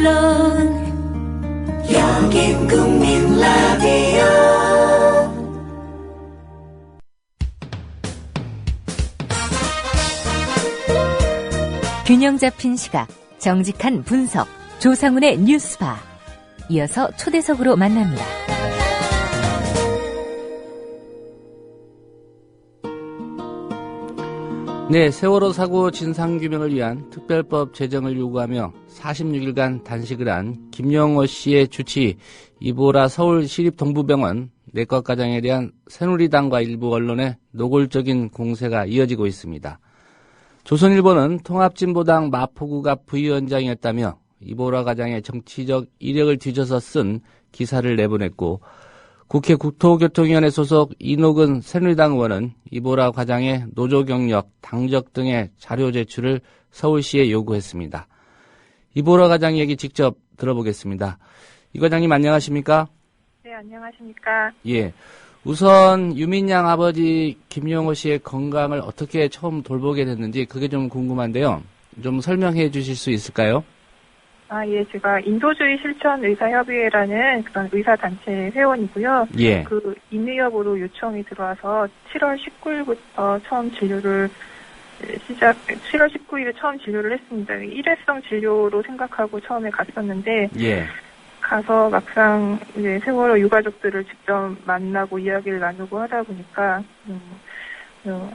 물론 여긴 국민 라디오. 균형 잡힌 시각, 정직한 분석, 조상훈의 뉴스바. 이어서 초대석으로 만납니다. 네, 세월호 사고 진상규명을 위한 특별법 제정을 요구하며 46일간 단식을 한 김영호 씨의 주치 이보라 서울시립동부병원 내과 과장에 대한 새누리당과 일부 언론의 노골적인 공세가 이어지고 있습니다. 조선일보는 통합진보당 마포구가 부위원장이었다며 이보라 과장의 정치적 이력을 뒤져서 쓴 기사를 내보냈고, 국회 국토교통위원회 소속 이노근 새누리당 의원은 이보라 과장의 노조 경력, 당적 등의 자료 제출을 서울시에 요구했습니다. 이보라 과장 얘기 직접 들어보겠습니다. 이 과장님 안녕하십니까? 네, 안녕하십니까? 예. 우선 유민양 아버지 김영호 씨의 건강을 어떻게 처음 돌보게 됐는지 그게 좀 궁금한데요. 좀 설명해 주실 수 있을까요? 예, 제가 인도주의 실천 의사협의회라는 그런 의사단체 회원이고요. 예. 그 인의협으로 요청이 들어와서 7월 19일부터 처음 7월 19일에 처음 진료를 했습니다. 일회성 진료로 생각하고 처음에 갔었는데, 예. 가서 막상 이제 세월호 유가족들을 직접 만나고 이야기를 나누고 하다 보니까,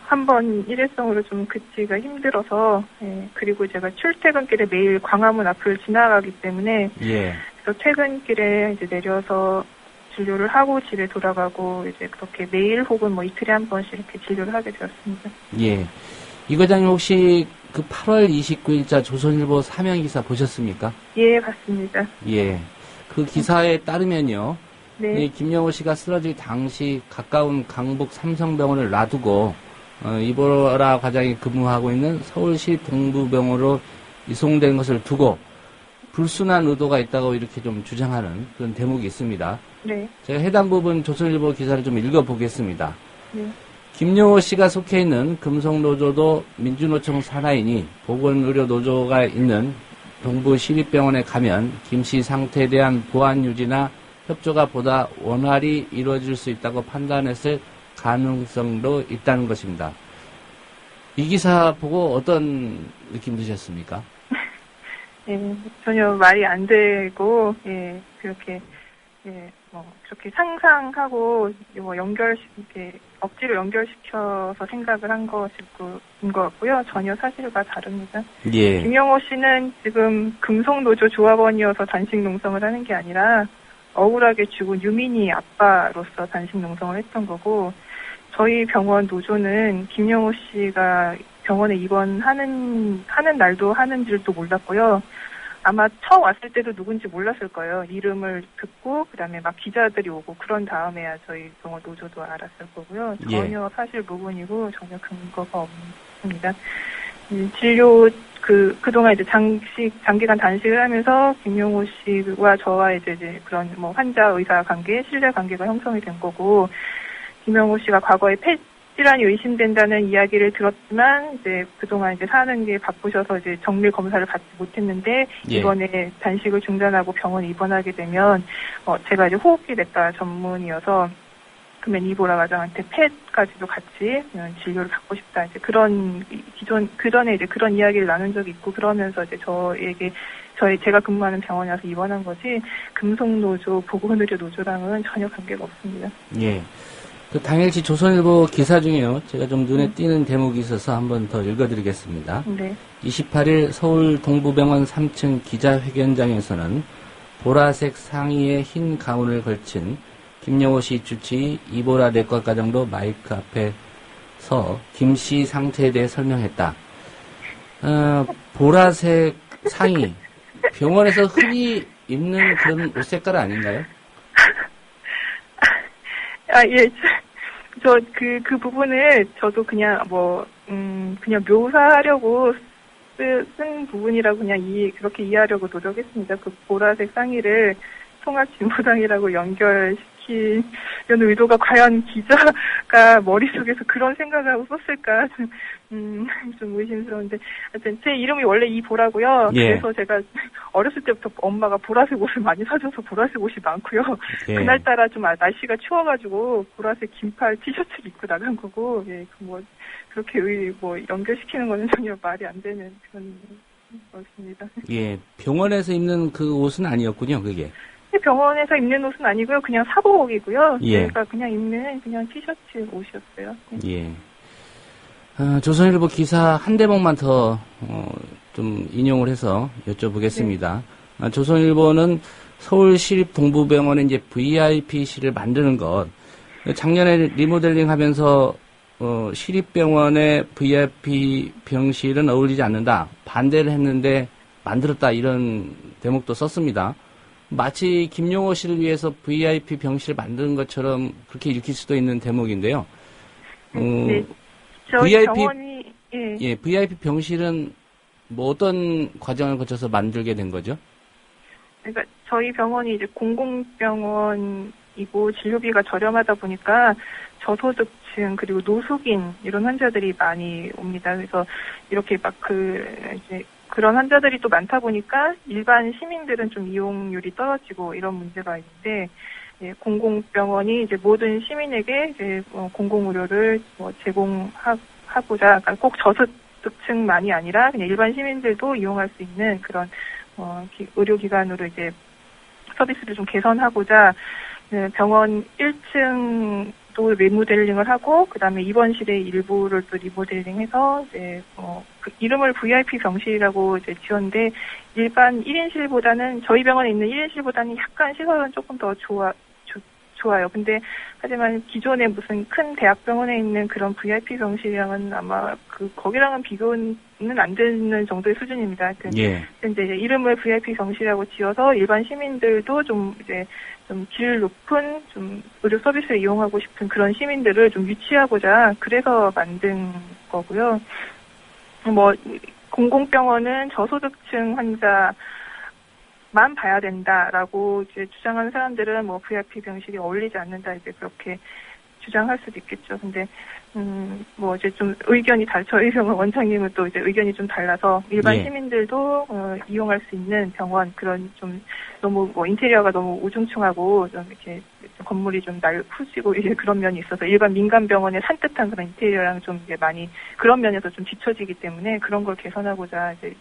한 번 일회성으로 좀 긋기가 힘들어서, 예, 그리고 제가 출퇴근길에 매일 광화문 앞을 지나가기 때문에, 예. 그래서 퇴근길에 이제 내려서 진료를 하고 집에 돌아가고 이제 그렇게 매일 혹은 뭐 이틀에 한 번씩 이렇게 진료를 하게 되었습니다. 예. 이 과장님 혹시 그 8월 29일자 조선일보 사면 기사 보셨습니까? 예, 봤습니다. 예. 그 기사에 따르면요. 네. 이 김영호 씨가 쓰러질 당시 가까운 강북 삼성병원을 놔두고 이보라 과장이 근무하고 있는 서울시 동부병원으로 이송된 것을 두고 불순한 의도가 있다고 이렇게 좀 주장하는 그런 대목이 있습니다. 네. 제가 해당 부분 조선일보 기사를 좀 읽어보겠습니다. 네. 김영호 씨가 속해 있는 금속노조도 민주노총 산하이니 보건의료노조가 있는 동부시립병원에 가면 김 씨 상태에 대한 보안 유지나 협조가 보다 원활히 이루어질 수 있다고 판단했을 가능성도 있다는 것입니다. 이 기사 보고 어떤 느낌 드셨습니까? 예, 전혀 말이 안 되고, 예, 그렇게, 예, 그렇게 상상하고, 이렇게 억지로 연결시켜서 생각을 한 것인 것 같고요. 전혀 사실과 다릅니다. 예. 김영호 씨는 지금 금속노조 조합원이어서 단식 농성을 하는 게 아니라, 억울하게 죽은 유민이 아빠로서 단식 농성을 했던 거고, 저희 병원 노조는 김영호 씨가 병원에 입원하는 날도 하는 줄도 몰랐고요. 아마 처음 왔을 때도 누군지 몰랐을 거예요. 이름을 듣고 그다음에 막 기자들이 오고 그런 다음에야 저희 병원 노조도 알았을 거고요. 전혀 예. 사실 무근이고 전혀 근거가 없습니다. 진료 그동안 이제 장기간 단식을 하면서 김용호 씨와 저와 이제 그런 뭐 환자 의사 관계, 신뢰 관계가 형성이 된 거고, 김용호 씨가 과거에 폐 질환이 의심된다는 이야기를 들었지만 이제 그동안 이제 사는 게 바쁘셔서 이제 정밀 검사를 받지 못했는데, 예. 이번에 단식을 중단하고 병원에 입원하게 되면 제가 이제 호흡기 내과 전문이어서 그러면 이보라 과장한테 펫까지도 같이 진료를 받고 싶다. 이제 그런 그전에 이제 그런 이야기를 나눈 적이 있고, 그러면서 이제 제가 근무하는 병원에 와서 입원한 거지, 금속노조, 보건의료노조랑은 전혀 관계가 없습니다. 예. 그 당일치 조선일보 기사 중에요. 제가 좀 눈에 띄는 대목이 있어서 한번 더 읽어드리겠습니다. 네. 28일 서울 동부병원 3층 기자회견장에서는 보라색 상의에 흰 가운을 걸친 김영호 씨 주치 이보라 내과 과장도 마이크 앞에 서 김 씨 상태에 대해 설명했다. 보라색 상의, 병원에서 흔히 입는 그런 옷 색깔 아닌가요? 예. 그 부분을 저도 그냥 그냥 묘사하려고 쓴 부분이라고 그렇게 이해하려고 노력했습니다. 그 보라색 상의를 통합진보당이라고 연결시키는 의도가 과연 기자가 머릿속에서 그런 생각을 하고 썼을까 좀 의심스러운데, 하여튼 제 이름이 원래 이보라고요. 예. 그래서 제가 어렸을 때부터 엄마가 보라색 옷을 많이 사줘서 보라색 옷이 많고요. 예. 그날따라 좀 날씨가 추워가지고 보라색 긴팔 티셔츠를 입고 나간 거고, 예, 그렇게 연결시키는 거는 전혀 말이 안 되는 그런 것입니다. 예, 병원에서 입는 그 옷은 아니었군요, 그게. 병원에서 입는 옷은 아니고요. 그냥 사복이고요. 예. 제가 그냥 입는 그냥 티셔츠 옷이었어요. 예. 조선일보 기사 한 대목만 더, 좀 인용을 해서 여쭤보겠습니다. 네. 조선일보는 서울시립동부병원에 이제 VIP실을 만드는 것, 작년에 리모델링 하면서, 시립병원의 VIP 병실은 어울리지 않는다. 반대를 했는데 만들었다. 이런 대목도 썼습니다. 마치 김용호 씨를 위해서 VIP 병실을 만드는 것처럼 그렇게 읽힐 수도 있는 대목인데요. 네. 저희 병원이, 예, VIP 병실은 뭐 어떤 과정을 거쳐서 만들게 된 거죠? 그러니까 저희 병원이 이제 공공병원이고 진료비가 저렴하다 보니까 저소득층 그리고 노숙인 이런 환자들이 많이 옵니다. 그래서 이렇게 이제 그런 환자들이 또 많다 보니까 일반 시민들은 좀 이용률이 떨어지고 이런 문제가 있는데, 예, 공공병원이 이제 모든 시민에게 이제 공공의료를 제공하고자, 그러니까 꼭 저소득층만이 아니라 그냥 일반 시민들도 이용할 수 있는 그런 의료기관으로 이제 서비스를 좀 개선하고자 병원 1층도 리모델링을 하고, 그 다음에 입원실의 일부를 또 리모델링해서 이제 그 이름을 VIP 병실이라고 이제 지었는데, 일반 1인실보다는 저희 병원에 있는 1인실보다는 약간 시설은 조금 더 좋아요. 근데 하지만 기존에 무슨 큰 대학병원에 있는 그런 VIP 병실이랑은 아마 거기랑은 비교는 안 되는 정도의 수준입니다. 예. 근데 이제 이름을 VIP 병실이라고 지어서 일반 시민들도 좀 질 높은 좀 의료 서비스를 이용하고 싶은 그런 시민들을 좀 유치하고자 그래서 만든 거고요. 공공병원은 저소득층 환자만 봐야 된다라고 이제 주장하는 사람들은 VIP 병실이 어울리지 않는다 이제 그렇게 주장할 수도 있겠죠. 근데 이제 좀 의견이 저희 병원 원장님은 또 이제 의견이 좀 달라서 일반 예. 시민들도 이용할 수 있는 병원, 그런 좀 너무 인테리어가 너무 우중충하고 좀 이렇게 건물이 좀 날푸지고 이제 그런 면이 있어서 일반 민간 병원의 산뜻한 그런 인테리어랑 좀 이제 많이 그런 면에서 좀 뒤처지기 때문에 그런 걸 개선하고자 이제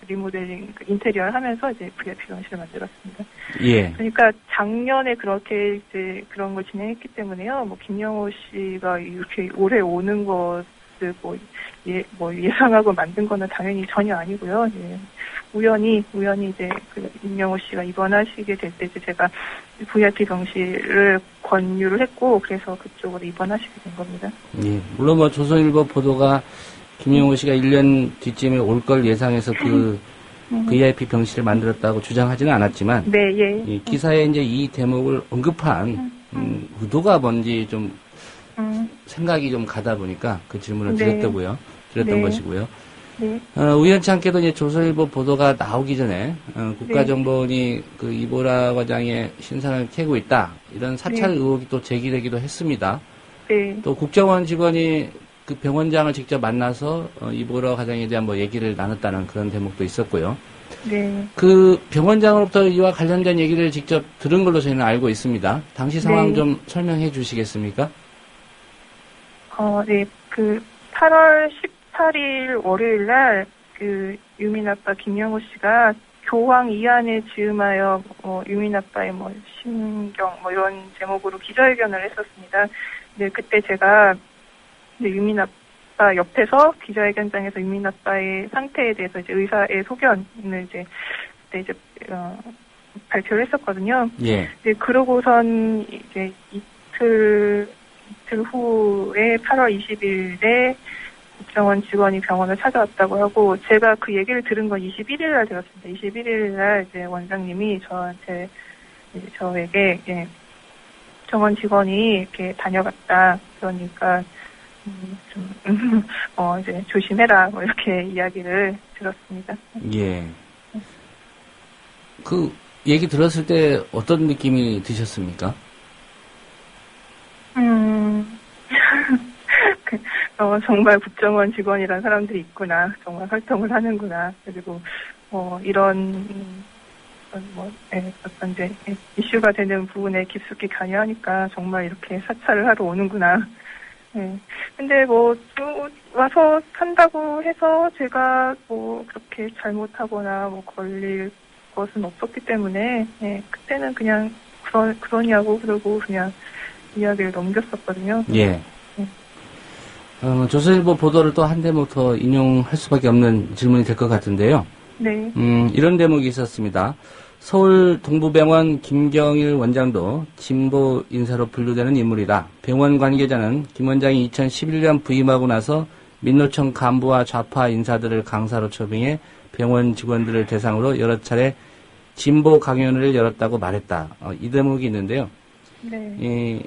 리모델링 인테리어를 하면서 이제 VIP 병실을 만들었습니다. 예. 그러니까 작년에 그렇게 이제 그런 걸 진행했기 때문에요. 김영호 씨가 이렇게 올해 오는 것을 예상하고 만든 거는 당연히 전혀 아니고요. 예. 우연히 이제 김영호 씨가 입원하시게 될 때 제가 VIP 병실을 권유를 했고, 그래서 그쪽으로 입원하시게 된 겁니다. 예. 물론 조선일보 보도가 김용호 씨가 1년 뒤쯤에 올 걸 예상해서 VIP 병실을 만들었다고 주장하지는 않았지만, 네, 예. 이 기사에 이제 이 대목을 언급한 의도가 뭔지 좀 생각이 좀 가다 보니까 그 질문을 네. 드렸던 네. 것이고요. 네. 우연치 않게도 이제 조선일보 보도가 나오기 전에 국가정보원이 이보라 과장의 신상을 캐고 있다, 이런 사찰 네. 의혹이 또 제기되기도 했습니다. 네. 또 국정원 직원이 그 병원장을 직접 만나서 이보라 과장에 대한 얘기를 나눴다는 그런 대목도 있었고요. 네. 그 병원장으로부터 이와 관련된 얘기를 직접 들은 걸로 저희는 알고 있습니다. 당시 상황 네. 좀 설명해 주시겠습니까? 네. 8월 18일 월요일 날 유민 아빠 김영호 씨가 교황 이안에 즈음하여 유민 아빠의 심경 이런 제목으로 기자회견을 했었습니다. 네, 그때 제가 유민 아빠 옆에서 기자회견장에서 유민 아빠의 상태에 대해서 이제 의사의 소견을 그때 발표를 했었거든요. 예. 네, 그러고선 이제 이틀 후에 8월 20일에 국정원 직원이 병원을 찾아왔다고 하고, 제가 그 얘기를 들은 건 21일 날 들었습니다. 21일 날 이제 원장님이 저에게 정원 직원이 이렇게 다녀갔다. 그러니까 이제 조심해라, 이렇게 이야기를 들었습니다. 예. 그 얘기 들었을 때 어떤 느낌이 드셨습니까? 정말 국정원 직원이란 사람들이 있구나. 정말 활동을 하는구나. 그리고, 이런 어떤 이제 이슈가 되는 부분에 깊숙이 관여하니까 정말 이렇게 사찰을 하러 오는구나. 예. 근데 와서 산다고 해서 제가 그렇게 잘못하거나 걸릴 것은 없었기 때문에, 그때는 그냥 그러냐고 그러고 그냥 이야기를 넘겼었거든요. 예. 조선일보 보도를 또 한 대목 더 인용할 수밖에 없는 질문이 될 것 같은데요. 네. 이런 대목이 있었습니다. 서울 동부병원 김경일 원장도 진보 인사로 분류되는 인물이다. 병원 관계자는 김 원장이 2011년 부임하고 나서 민노총 간부와 좌파 인사들을 강사로 초빙해 병원 직원들을 대상으로 여러 차례 진보 강연을 열었다고 말했다. 이 대목이 있는데요. 네.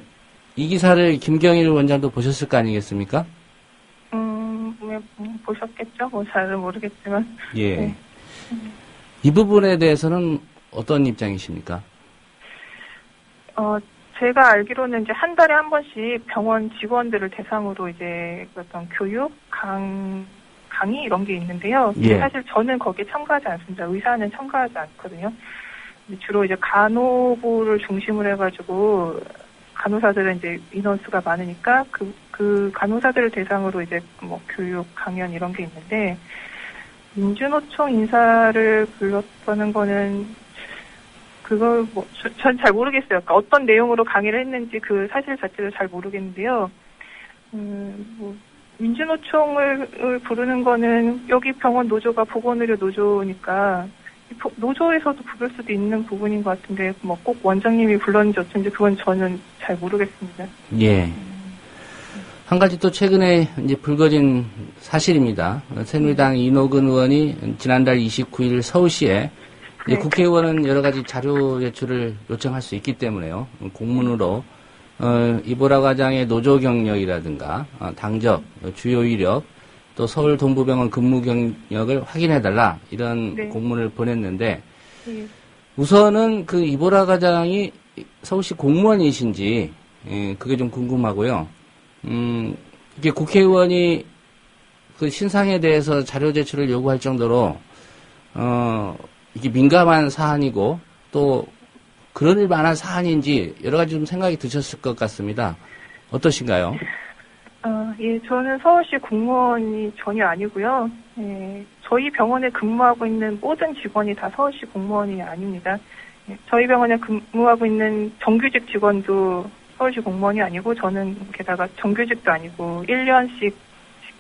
이 기사를 김경일 원장도 보셨을 거 아니겠습니까? 보셨겠죠? 잘은 모르겠지만. 예. 네. 이 부분에 대해서는 어떤 입장이십니까? 제가 알기로는 이제 한 달에 한 번씩 병원 직원들을 대상으로 이제 어떤 교육, 강의 이런 게 있는데요. 예. 사실 저는 거기에 참가하지 않습니다. 의사는 참가하지 않거든요. 주로 이제 간호부를 중심으로 해가지고 간호사들은 이제 인원수가 많으니까 그 간호사들을 대상으로 이제 교육, 강연 이런 게 있는데 민주노총 인사를 불렀다는 거는 전 잘 모르겠어요. 그러니까 어떤 내용으로 강의를 했는지 그 사실 자체를 잘 모르겠는데요. 민주노총을 부르는 거는 여기 병원 노조가 보건의료 노조니까 노조에서도 부를 수도 있는 부분인 것 같은데 꼭 원장님이 불렀는지 어쩐지 그건 저는 잘 모르겠습니다. 예. 한 가지 또 최근에 이제 불거진 사실입니다. 새누리당 이노근 의원이 지난달 29일 서울시에 네. 국회의원은 여러 가지 자료 제출을 요청할 수 있기 때문에요. 공문으로 이보라 과장의 노조 경력이라든가 당적, 주요 이력, 또 서울 동부병원 근무 경력을 확인해달라 이런 네. 공문을 보냈는데 네. 우선은 그 이보라 과장이 서울시 공무원이신지 그게 좀 궁금하고요. 이게 국회의원이 그 신상에 대해서 자료 제출을 요구할 정도로 이게 민감한 사안이고 또 그럴 만한 사안인지 여러 가지 좀 생각이 드셨을 것 같습니다. 어떠신가요? 예, 저는 서울시 공무원이 전혀 아니고요. 예, 저희 병원에 근무하고 있는 모든 직원이 다 서울시 공무원이 아닙니다. 예, 저희 병원에 근무하고 있는 정규직 직원도 서울시 공무원이 아니고 저는 게다가 정규직도 아니고 1년씩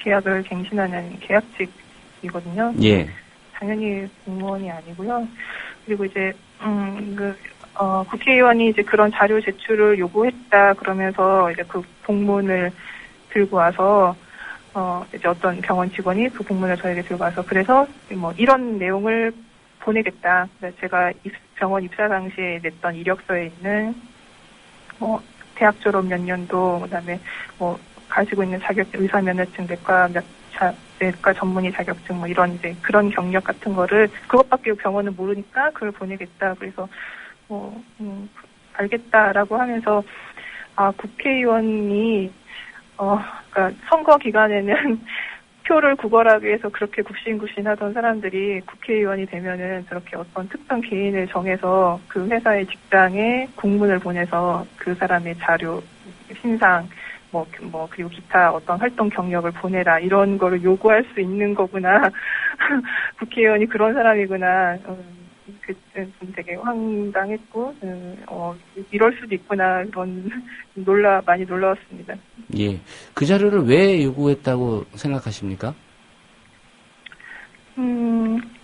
계약을 갱신하는 계약직이거든요. 예. 당연히 공무원이 아니고요. 그리고 이제 국회의원이 이제 그런 자료 제출을 요구했다 그러면서 이제 그 공문을 들고 와서 이제 어떤 병원 직원이 그 공문을 저에게 들고 와서 그래서 이런 내용을 보내겠다. 제가 병원 입사 당시에 냈던 이력서에 있는 대학 졸업 몇 년도 그다음에 가지고 있는 자격증 의사 면허증 내과 전문의 자격증 이런 이제 그런 경력 같은 거를 그것밖에 병원은 모르니까 그걸 보내겠다. 그래서 알겠다라고 하면서 국회의원이 그러니까 선거 기간에는 표를 구걸하기 위해서 그렇게 굽신굽신하던 사람들이 국회의원이 되면은 저렇게 어떤 특정 개인을 정해서 그 회사의 직장에 공문을 보내서 그 사람의 자료, 신상, 그리고 기타 어떤 활동 경력을 보내라, 이런 거를 요구할 수 있는 거구나. 국회의원이 그런 사람이구나. 되게 황당했고, 이럴 수도 있구나. 많이 놀라웠습니다. 예. 그 자료를 왜 요구했다고 생각하십니까?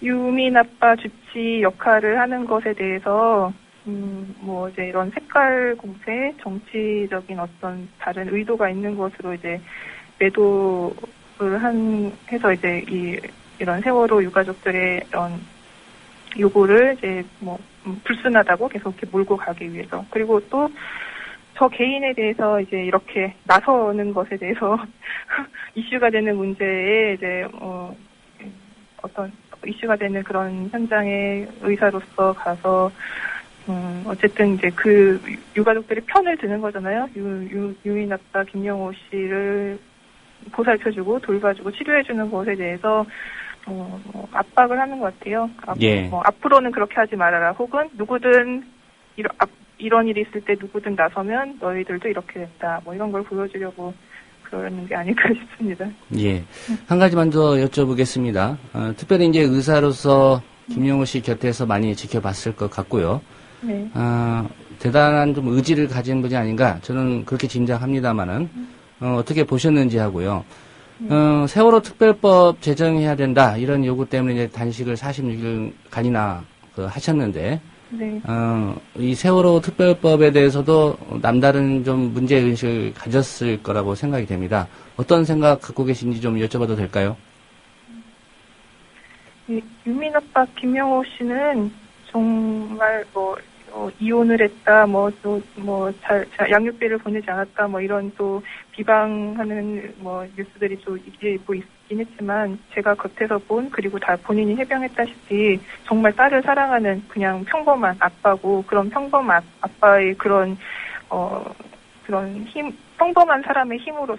유민 아빠 주치 역할을 하는 것에 대해서, 이제 이런 색깔 공세, 정치적인 어떤 다른 의도가 있는 것으로 이제 매도를 해서 이제 이런 세월호 유가족들의 이런 요구를 이제 불순하다고 계속 이렇게 몰고 가기 위해서. 그리고 또 저 개인에 대해서 이제 이렇게 나서는 것에 대해서 이슈가 되는 문제에 이제, 어떤 이슈가 되는 그런 현장에 의사로서 가서 어쨌든 이제 그 유가족들이 편을 드는 거잖아요. 유민 아빠 김영호 씨를 보살펴주고 돌봐주고 치료해주는 것에 대해서 압박을 하는 것 같아요. 예. 앞으로는 그렇게 하지 말아라. 혹은 누구든 이런 일이 있을 때 누구든 나서면 너희들도 이렇게 된다. 뭐 이런 걸 보여주려고 그러는 게 아닐까 싶습니다. 예. 한 가지만 더 여쭤보겠습니다. 특별히 이제 의사로서 김영호 씨 곁에서 많이 지켜봤을 것 같고요. 네. 대단한 좀 의지를 가진 분이 아닌가 저는 그렇게 짐작합니다만은 어떻게 보셨는지 하고요. 세월호 특별법 제정해야 된다 이런 요구 때문에 이제 단식을 46일간이나 하셨는데 네. 이 세월호 특별법에 대해서도 남다른 좀 문제의식을 가졌을 거라고 생각이 됩니다. 어떤 생각 갖고 계신지 좀 여쭤봐도 될까요? 유민 아빠 김영호 씨는 정말 이혼을 했다, 양육비를 보내지 않았다, 이런 또 비방하는 뉴스들이 또 있긴 했지만, 제가 겉에서 본, 그리고 다 본인이 해명했다시피, 정말 딸을 사랑하는 그냥 평범한 아빠고, 그런 평범한 아빠의 그런 평범한 사람의 힘으로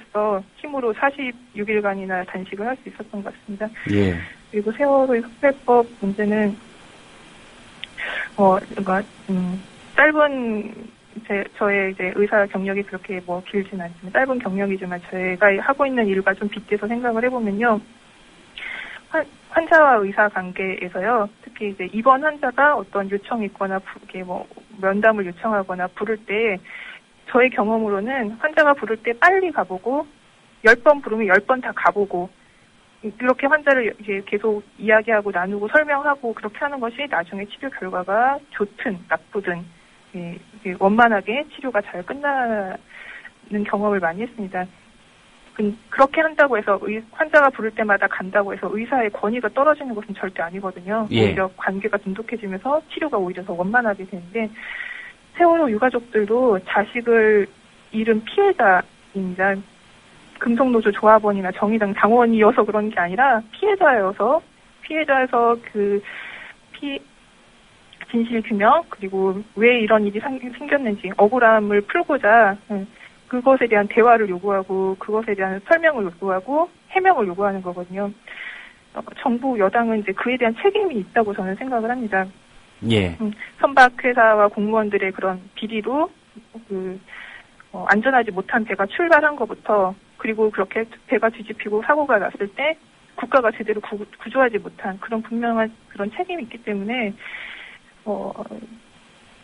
46일간이나 단식을 할 수 있었던 것 같습니다. 예. 그리고 세월호 특별법 문제는, 저의 이제 의사 경력이 그렇게 길진 않지만, 짧은 경력이지만, 제가 하고 있는 일과 좀 빗대서 생각을 해보면요. 환자와 의사 관계에서요, 특히 이제 입원 환자가 어떤 요청이 있거나, 면담을 요청하거나 부를 때, 저의 경험으로는 환자가 부를 때 빨리 가보고, 10번 부르면 10번 다 가보고, 이렇게 환자를 이제 계속 이야기하고 나누고 설명하고 그렇게 하는 것이 나중에 치료 결과가 좋든 나쁘든 원만하게 치료가 잘 끝나는 경험을 많이 했습니다. 그렇게 한다고 해서 환자가 부를 때마다 간다고 해서 의사의 권위가 떨어지는 것은 절대 아니거든요. 예. 오히려 관계가 돈독해지면서 치료가 오히려 더 원만하게 되는데 세월호 유가족들도 자식을 잃은 피해자입니다. 금속노조 조합원이나 정의당 당원이어서 그런 게 아니라 피해자여서 진실 규명 그리고 왜 이런 일이 생겼는지 억울함을 풀고자 그것에 대한 대화를 요구하고 그것에 대한 설명을 요구하고 해명을 요구하는 거거든요. 정부 여당은 이제 그에 대한 책임이 있다고 저는 생각을 합니다. 예. 선박회사와 공무원들의 그런 비리로 안전하지 못한 배가 출발한 것부터 그리고 그렇게 배가 뒤집히고 사고가 났을 때 국가가 제대로 구조하지 못한 그런 분명한 그런 책임이 있기 때문에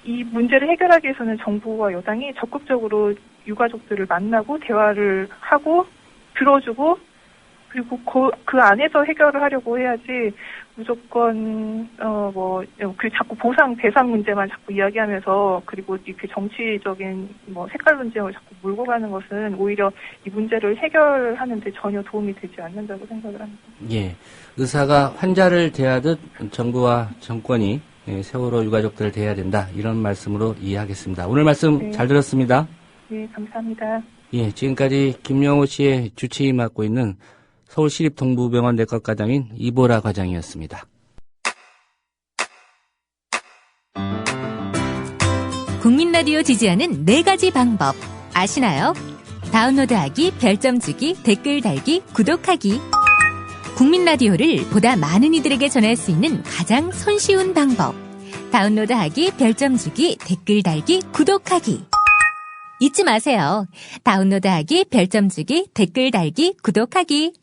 이 문제를 해결하기 위해서는 정부와 여당이 적극적으로 유가족들을 만나고 대화를 하고 들어주고 그리고 그 안에서 해결을 하려고 해야지 무조건 자꾸 보상 배상 문제만 자꾸 이야기하면서 그리고 이렇게 정치적인 색깔 논쟁을 자꾸 몰고 가는 것은 오히려 이 문제를 해결하는 데 전혀 도움이 되지 않는다고 생각을 합니다. 예. 의사가 환자를 대하듯 정부와 정권이 세월호 유가족들을 대해야 된다. 이런 말씀으로 이해하겠습니다. 오늘 말씀 네. 잘 들었습니다. 네, 감사합니다. 예, 지금까지 김영호 씨의 주치의 맡고 있는 서울시립동부병원 내과과장인 이보라 과장이었습니다. 국민라디오 지지하는 4가지 방법 아시나요? 다운로드하기, 별점 주기, 댓글 달기, 구독하기. 국민라디오를 보다 많은 이들에게 전할 수 있는 가장 손쉬운 방법. 다운로드하기, 별점 주기, 댓글 달기, 구독하기. 잊지 마세요. 다운로드하기, 별점 주기, 댓글 달기, 구독하기.